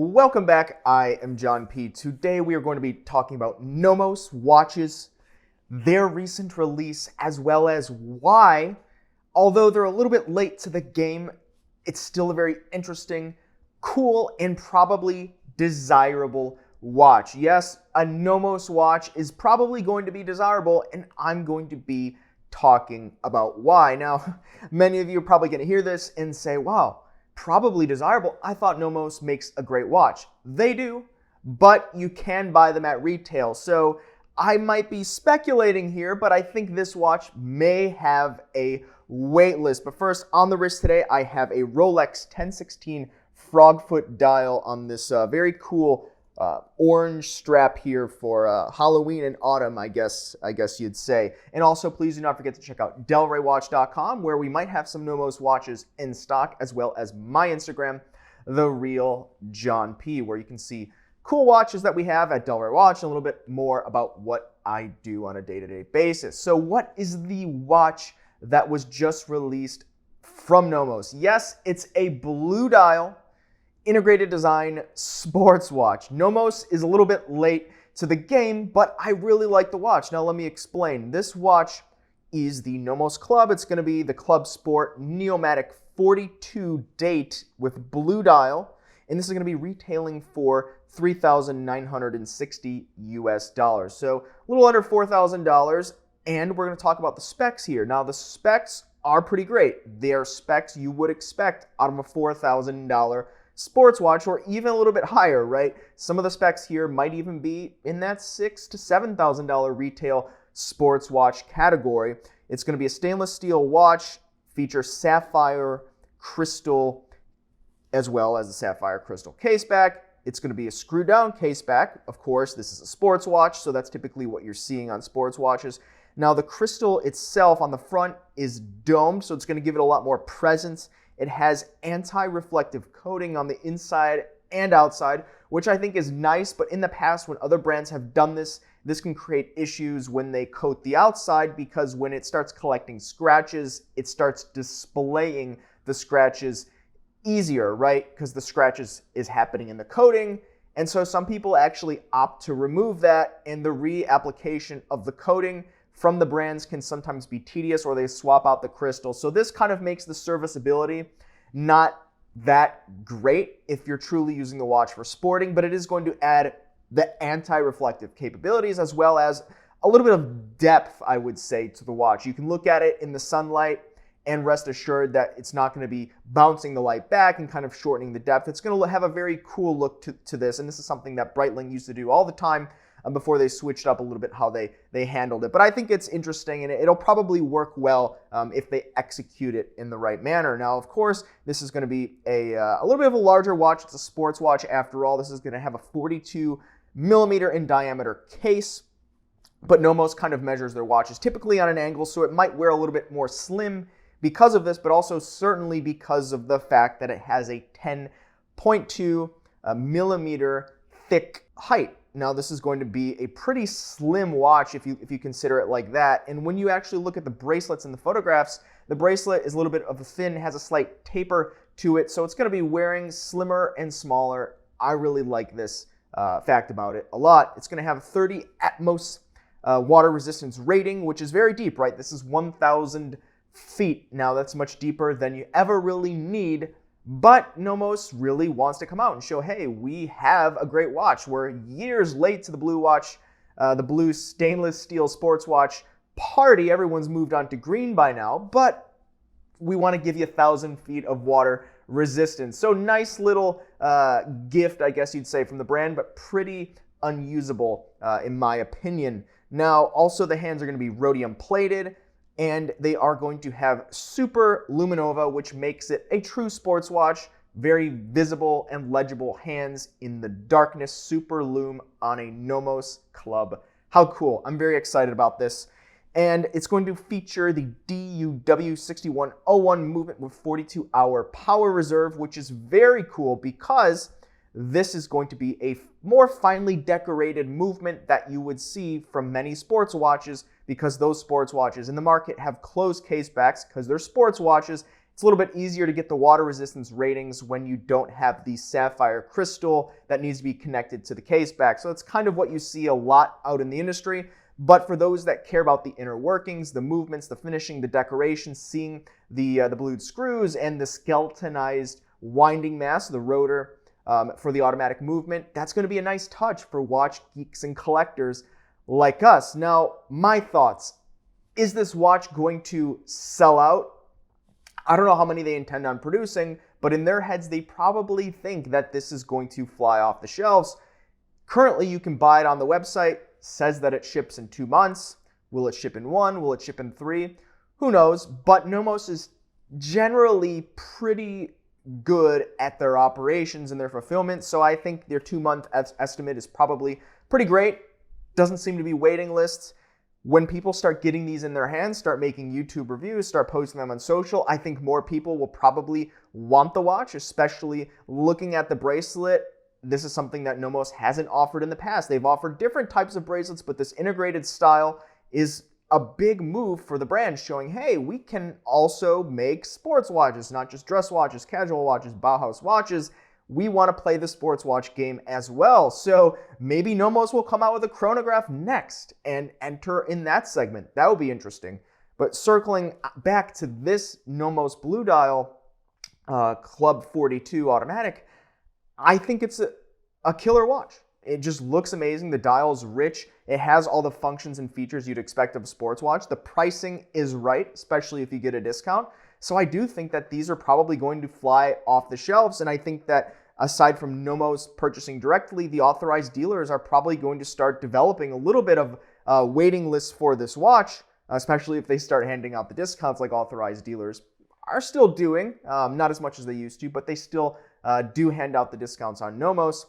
Welcome back. I am John P. Today we are going to be talking about NOMOS watches, their recent release, as well as why, although they're a little bit late to the game, it's still a very interesting, cool, and probably desirable watch. Yes, a NOMOS watch is probably going to be desirable, and I'm going to be talking about why. Now, many of you are probably going to hear this and say, wow, probably desirable. I thought NOMOS makes a great watch. They do, but you can buy them at retail. So I might be speculating here, but I think this watch may have a wait list. But first, on the wrist today, I have a Rolex 1016 Frogfoot dial on this very cool orange strap here for Halloween and autumn, I guess you'd say. And also, please do not forget to check out delraywatch.com, where we might have some NOMOS watches in stock, as well as my Instagram, The Real John P, where you can see cool watches that we have at Delray Watch and a little bit more about what I do on a day-to-day basis. So what is the watch that was just released from NOMOS? Yes, it's a blue dial integrated design sports watch. NOMOS is a little bit late to the game, but I really like the watch. Now let me explain. This watch is the NOMOS Club. It's going to be the Club Sport Neomatik 42 date with blue dial, and this is going to be retailing for $3,960 US. So a little under $4,000, and we're going to talk about the specs here. Now the specs are pretty great. They are specs you would expect out of a $4,000 sports watch, or even a little bit higher, right? Some of the specs here might even be in that $6,000 to $7,000 retail sports watch category. It's going to be a stainless steel watch, features sapphire crystal, as well as a sapphire crystal case back. It's going to be a screw down case back. Of course, this is a sports watch, so that's typically what you're seeing on sports watches. Now, the crystal itself on the front is domed, so it's going to give it a lot more presence. It has anti-reflective coating on the inside and outside, which I think is nice, but in the past when other brands have done this, this can create issues when they coat the outside, because when it starts collecting scratches, it starts displaying the scratches easier, right? Because the scratches is happening in the coating. And so some people actually opt to remove that, and the reapplication of the coating from the brands can sometimes be tedious, or they swap out the crystal. So this kind of makes the serviceability not that great if you're truly using the watch for sporting, but it is going to add the anti-reflective capabilities, as well as a little bit of depth, I would say, to the watch. You can look at it in the sunlight and rest assured that it's not going to be bouncing the light back and kind of shortening the depth. It's going to have a very cool look to this, and this is something that Breitling used to do all the time before they switched up a little bit how they handled it. But I think it's interesting, and it'll probably work well if they execute it in the right manner. Now, of course, this is going to be a little bit of a larger watch. It's a sports watch after all. This is going to have a 42 millimeter in diameter case, but NOMOS kind of measures their watches typically on an angle, so it might wear a little bit more slim because of this, but also certainly because of the fact that it has a 10.2 millimeter thick height. Now, this is going to be a pretty slim watch if you consider it like that. And when you actually look at the bracelets in the photographs, the bracelet is a little bit of a thin, has a slight taper to it, so it's going to be wearing slimmer and smaller. I really like this fact about it a lot. It's going to have a 30 Atmos water resistance rating, which is very deep, right? This is 1,000 feet. Now, that's much deeper than you ever really need. But NOMOS really wants to come out and show, hey, we have a great watch. We're years late to the blue watch, the blue stainless steel sports watch party. Everyone's moved on to green by now, but we want to give you 1,000 feet of water resistance. So nice little gift, I guess you'd say, from the brand, but pretty unusable in my opinion. Now, also the hands are going to be rhodium plated, and they are going to have super luminova, which makes it a true sports watch. Very visible and legible hands in the darkness, super lume on a NOMOS Club. How cool. I'm very excited about this. And it's going to feature the DUW6101 movement with 42-hour power reserve, which is very cool because this is going to be a more finely decorated movement that you would see from many sports watches, because those sports watches in the market have closed case backs because they're sports watches. It's a little bit easier to get the water resistance ratings when you don't have the sapphire crystal that needs to be connected to the case back. So it's kind of what you see a lot out in the industry. But for those that care about the inner workings, the movements, the finishing, the decoration, seeing the blued screws and the skeletonized winding mass, the rotor for the automatic movement, that's going to be a nice touch for watch geeks and collectors like us. Now, my thoughts. Is this watch going to sell out? I don't know how many they intend on producing, but in their heads, they probably think that this is going to fly off the shelves. Currently, you can buy it on the website. Says that it ships in 2 months. Will it ship in 1? Will it ship in 3? Who knows? But NOMOS is generally pretty good at their operations and their fulfillment, so I think their 2-month estimate is probably pretty great. Doesn't seem to be waiting lists. When people start getting these in their hands, start making YouTube reviews, start posting them on social, I think more people will probably want the watch, especially looking at the bracelet. This is something that NOMOS hasn't offered in the past. They've offered different types of bracelets, but this integrated style is a big move for the brand, showing, hey, we can also make sports watches, not just dress watches, casual watches, Bauhaus watches. We want to play the sports watch game as well. So maybe NOMOS will come out with a chronograph next and enter in that segment. That would be interesting. But circling back to this NOMOS Blue Dial Club 42 automatic, I think it's a killer watch. It just looks amazing. The dial is rich. It has all the functions and features you'd expect of a sports watch. The pricing is right, especially if you get a discount. So I do think that these are probably going to fly off the shelves. And I think that aside from NOMOS purchasing directly, the authorized dealers are probably going to start developing a little bit of waiting lists for this watch, especially if they start handing out the discounts like authorized dealers are still doing. Not as much as they used to, but they still do hand out the discounts on NOMOS.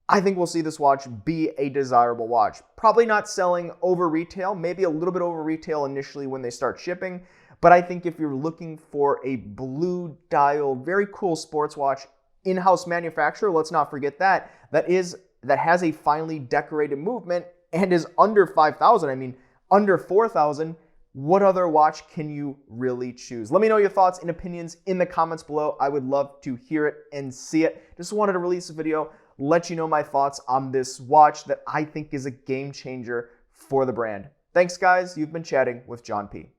I think we'll see this watch be a desirable watch. Probably not selling over retail, maybe a little bit over retail initially when they start shipping. But I think if you're looking for a blue dial, very cool sports watch, in-house manufacturer, let's not forget that has a finely decorated movement and is under $5,000. I mean, under $4,000. What other watch can you really choose? Let me know your thoughts and opinions in the comments below. I would love to hear it and see it. Just wanted to release a video, let you know my thoughts on this watch that I think is a game changer for the brand. Thanks, guys. You've been chatting with John P.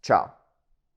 Ciao.